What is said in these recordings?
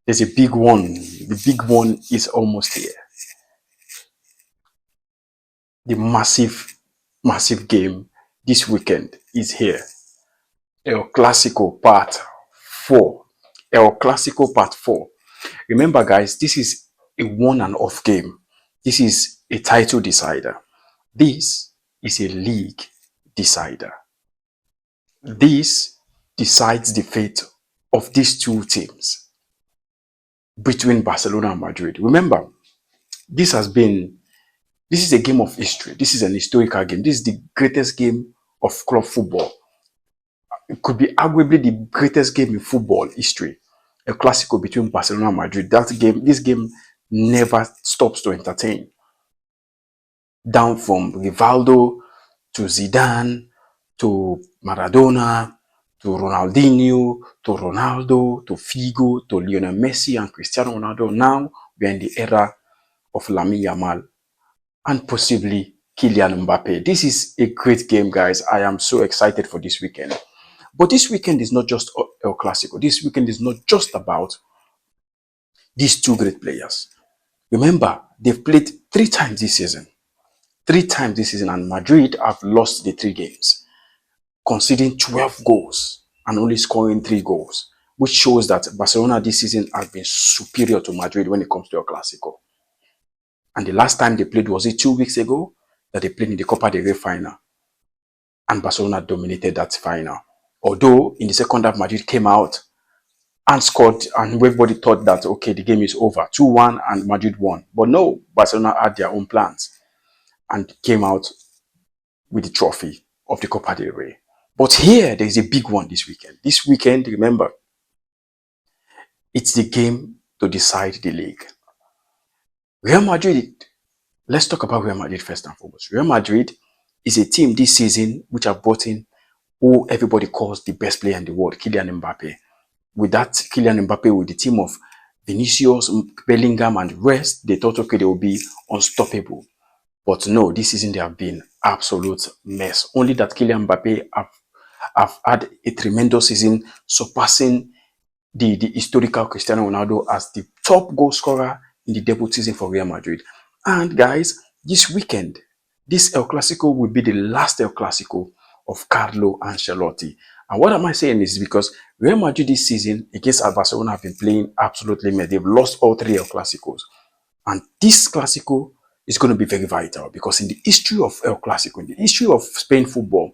There's a big one. The big one is almost here. The massive game this weekend is here. El Clásico Part 4. El Clásico Part 4. Remember, guys, this is a one and off game. This is a title decider. This is a league decider. This decides the fate of these two teams between Barcelona and Madrid. Remember, this is a game of history. This is an historical game. This is the greatest game of club football. It could be arguably the greatest game in football history. A Clásico between Barcelona and Madrid. This game never stops to entertain. Down from Rivaldo to Zidane to Maradona to Ronaldinho to Ronaldo to Figo to Lionel Messi and Cristiano Ronaldo. Now we're in the era of Lamine Yamal and possibly Kylian Mbappe. This is a great game, guys. I am so excited for this weekend. But this weekend is not just El Clásico. This weekend is not just about these two great players. Remember, they've played 3 times this season. 3 times this season, and Madrid have lost the 3 games, conceding 12 goals and only scoring 3 goals, which shows that Barcelona this season has been superior to Madrid when it comes to El Clásico. And the last time they played, was it 2 weeks ago, that they played in the Copa del Rey final, and Barcelona dominated that final. Although in the second half, Madrid came out and scored, and everybody thought that, okay, the game is over, 2-1, and Madrid won. But no, Barcelona had their own plans and came out with the trophy of the Copa del Rey. But here, there is a big one this weekend. This weekend, remember, it's the game to decide the league. Real Madrid, let's talk about Real Madrid first and foremost. Real Madrid is a team this season which have brought in who everybody calls the best player in the world, Kylian Mbappe. With that, Kylian Mbappe, with the team of Vinicius, Bellingham, and rest, they thought, okay, they will be unstoppable. But no, this season they have been absolute mess. Only that Kylian Mbappe have had a tremendous season, surpassing the historical Cristiano Ronaldo as the top goal scorer in the debut season for Real Madrid. And guys, this weekend, this El Clásico will be the last El Clásico of Carlo Ancelotti. And what am I saying is because Real Madrid this season against Barcelona have been playing absolutely mad. They've lost all 3 El Clásicos. And this Clásico is going to be very vital, because in the history of El Clásico, in the history of Spain football,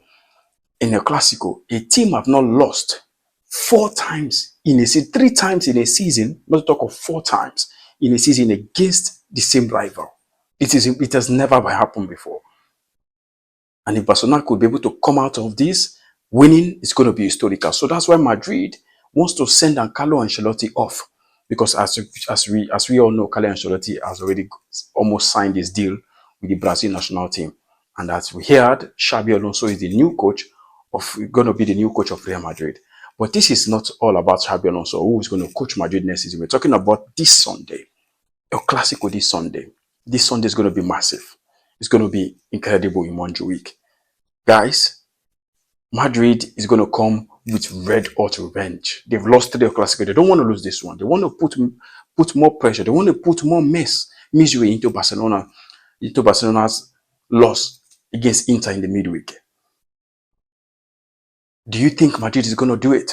in El Clásico, a team have not lost 4 times in a season, 3 times in a season, not to talk of 4 times in a season against the same rival. It has never happened before. And if Barcelona could be able to come out of this winning, it's going to be historical. So that's why Madrid wants to send Carlo Ancelotti off, because as we all know, Carlo Ancelotti has already almost signed his deal with the Brazil national team. And as we heard, Xabi Alonso is going to be the new coach of Real Madrid. But this is not all about Xabi Alonso, who is going to coach Madrid next season. We're talking about this Sunday, El Clásico this Sunday. This Sunday is going to be massive. It's going to be incredible in Montjuic. Guys, Madrid is going to come with red hot revenge. They've lost 3 El Clásico. They don't want to lose this one. They want to put more pressure. They want to put more misery into Barcelona, into Barcelona's loss against Inter in the midweek. Do you think Madrid is going to do it?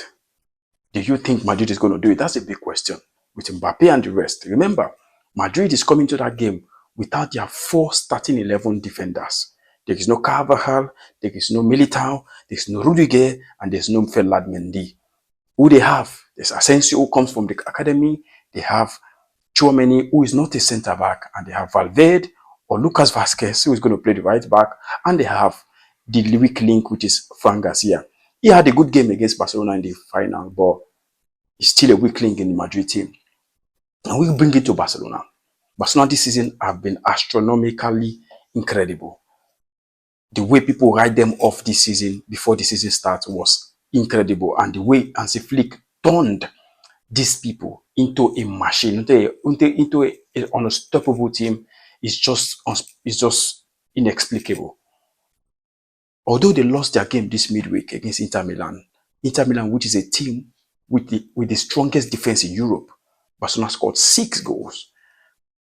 Do you think Madrid is going to do it? That's a big question with Mbappe and the rest. Remember, Madrid is coming to that game without their 4 starting 11 defenders. There is no Carvajal, there is no Militao, there is no Rudiger, and there is no Ferland Mendy. Who they have? There's Asensio, who comes from the academy. They have Tchouaméni, who is not a centre-back, and they have Valverde or Lucas Vázquez, who is going to play the right back, and they have the weak link, which is Fran Garcia. He had a good game against Barcelona in the final, but he's still a weak link in the Madrid team. And we bring it to Barcelona. Barcelona this season have been astronomically incredible. The way people write them off this season before the season starts was incredible. And the way Hansi Flick turned these people into a machine, into an unstoppable team is just inexplicable. Although they lost their game this midweek against Inter Milan, which is a team with the strongest defense in Europe, Barcelona scored 6 goals.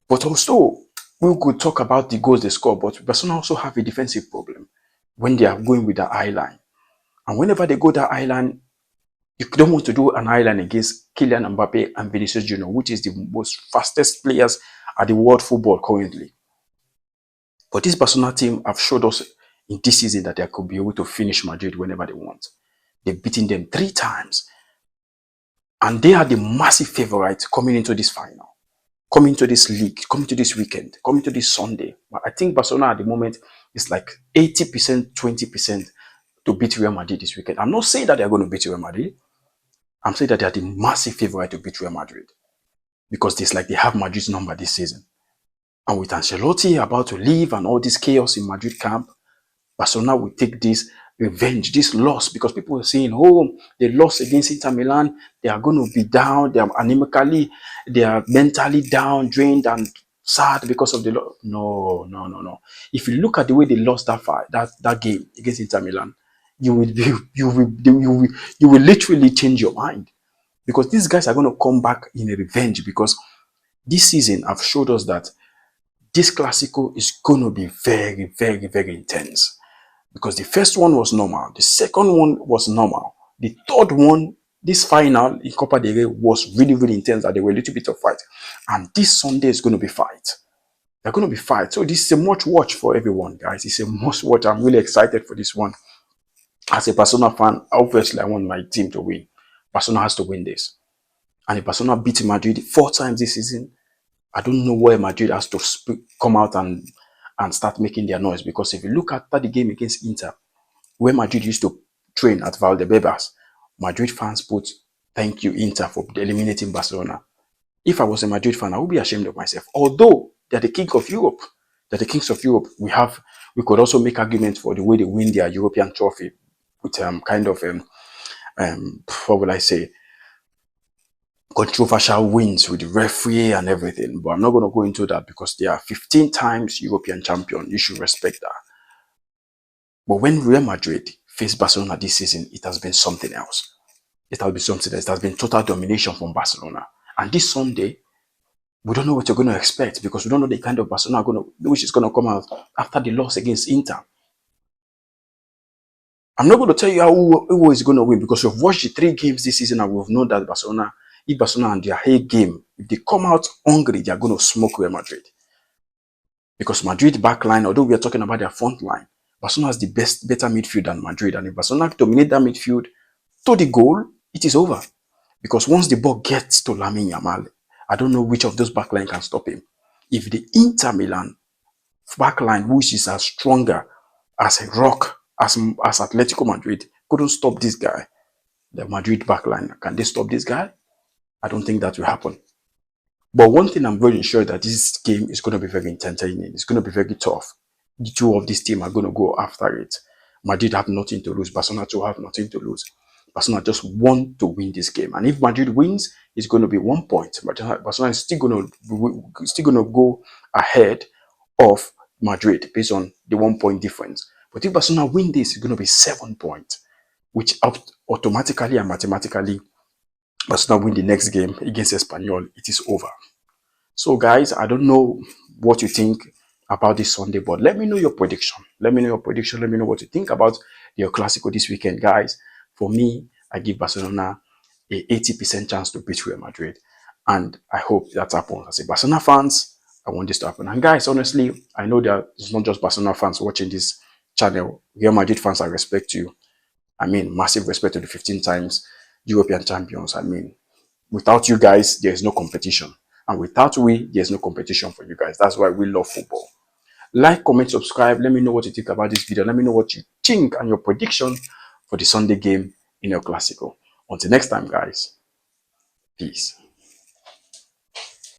But also, we could talk about the goals they score, but Barcelona also have a defensive problem when they are going with the eye line. And whenever they go that eye line, you don't want to do an eye line against Kylian Mbappe and Vinicius Junior, which is the most fastest players at the world football currently. But this Barcelona team have showed us in this season that they could be able to finish Madrid whenever they want. They've beaten them 3 times. And they are the massive favorites coming into this final, coming to this league, coming to this weekend, coming to this Sunday. But I think Barcelona at the moment is like 80%, 20% to beat Real Madrid this weekend. I'm not saying that they're going to beat Real Madrid. I'm saying that they are the massive favorite to beat Real Madrid. Because it's like they have Madrid's number this season. And with Ancelotti about to leave and all this chaos in Madrid camp, Barcelona will take this revenge, this loss, because people are saying, oh, they lost against Inter Milan. They are going to be down. They are anemically, they are mentally down, drained and sad because of the loss. No, no, no, no. If you look at the way they lost that fight, that game against Inter Milan, you will literally change your mind, because these guys are going to come back in a revenge, because this season have showed us that this Clásico is going to be very, very, very intense. Because the first one was normal. The second one was normal. The third one, this final in Copa del Rey, was really, really intense. That there were a little bit of fight. And this Sunday is going to be fight. They're going to be fight. So this is a must watch for everyone, guys. It's a must watch. I'm really excited for this one. As a Barcelona fan, obviously I want my team to win. Barcelona has to win this. And if Barcelona beat Madrid 4 times this season, I don't know where Madrid has to come out and start making their noise. Because if you look at the game against Inter, where Madrid used to train at Valdebebas, Madrid fans put, thank you Inter for eliminating Barcelona. If I was a Madrid fan, I would be ashamed of myself. Although they're the king of Europe. They're the kings of Europe. We could also make arguments for the way they win their European trophy with what will I say, controversial wins with the referee and everything. But I'm not going to go into that, because they are 15 times European champion. You should respect that. But when Real Madrid faced Barcelona this season, it has been something else. It has been something else. It has been total domination from Barcelona. And this Sunday, we don't know what you're going to expect, because we don't know the kind of Barcelona which is going to come out after the loss against Inter. I'm not going to tell you who is going to win, because we've watched the 3 games this season and we've known that Barcelona, if Barcelona and their A game, if they come out hungry, they are going to smoke Real Madrid. Because Madrid backline, although we are talking about their front line, Barcelona has the better midfield than Madrid. And if Barcelona dominate that midfield to the goal, it is over. Because once the ball gets to Lamine Yamal, I don't know which of those backline can stop him. If the Inter Milan backline, which is as stronger as a rock, as Atletico Madrid, couldn't stop this guy, the Madrid backline, can they stop this guy? I don't think that will happen. But one thing I'm very sure that this game is going to be very entertaining. It's going to be very tough. The 2 of this team are going to go after it. Madrid have nothing to lose. Barcelona too have nothing to lose. Barcelona just want to win this game. And if Madrid wins, it's going to be 1 point. Barcelona is still going to go ahead of Madrid based on the 1 point difference. But if Barcelona win this, it's going to be 7 points, which automatically and mathematically, Barcelona win the next game against Espanyol, it is over. So guys, I don't know what you think about this Sunday, but let me know your prediction. Let me know your prediction. Let me know what you think about your Clásico this weekend, guys. For me, I give Barcelona a 80% chance to beat Real Madrid. And I hope that happens. As a Barcelona fans, I want this to happen. And guys, honestly, I know that it's not just Barcelona fans watching this channel. Real Madrid fans, I respect you. I mean, massive respect to the 15 times European champions. I mean, without you guys, there is no competition. And without we, there's no competition for you guys. That's why we love football. Like, comment, subscribe. Let me know what you think about this video. Let me know what you think and your prediction for the Sunday game in El Clásico. Until next time, guys. Peace.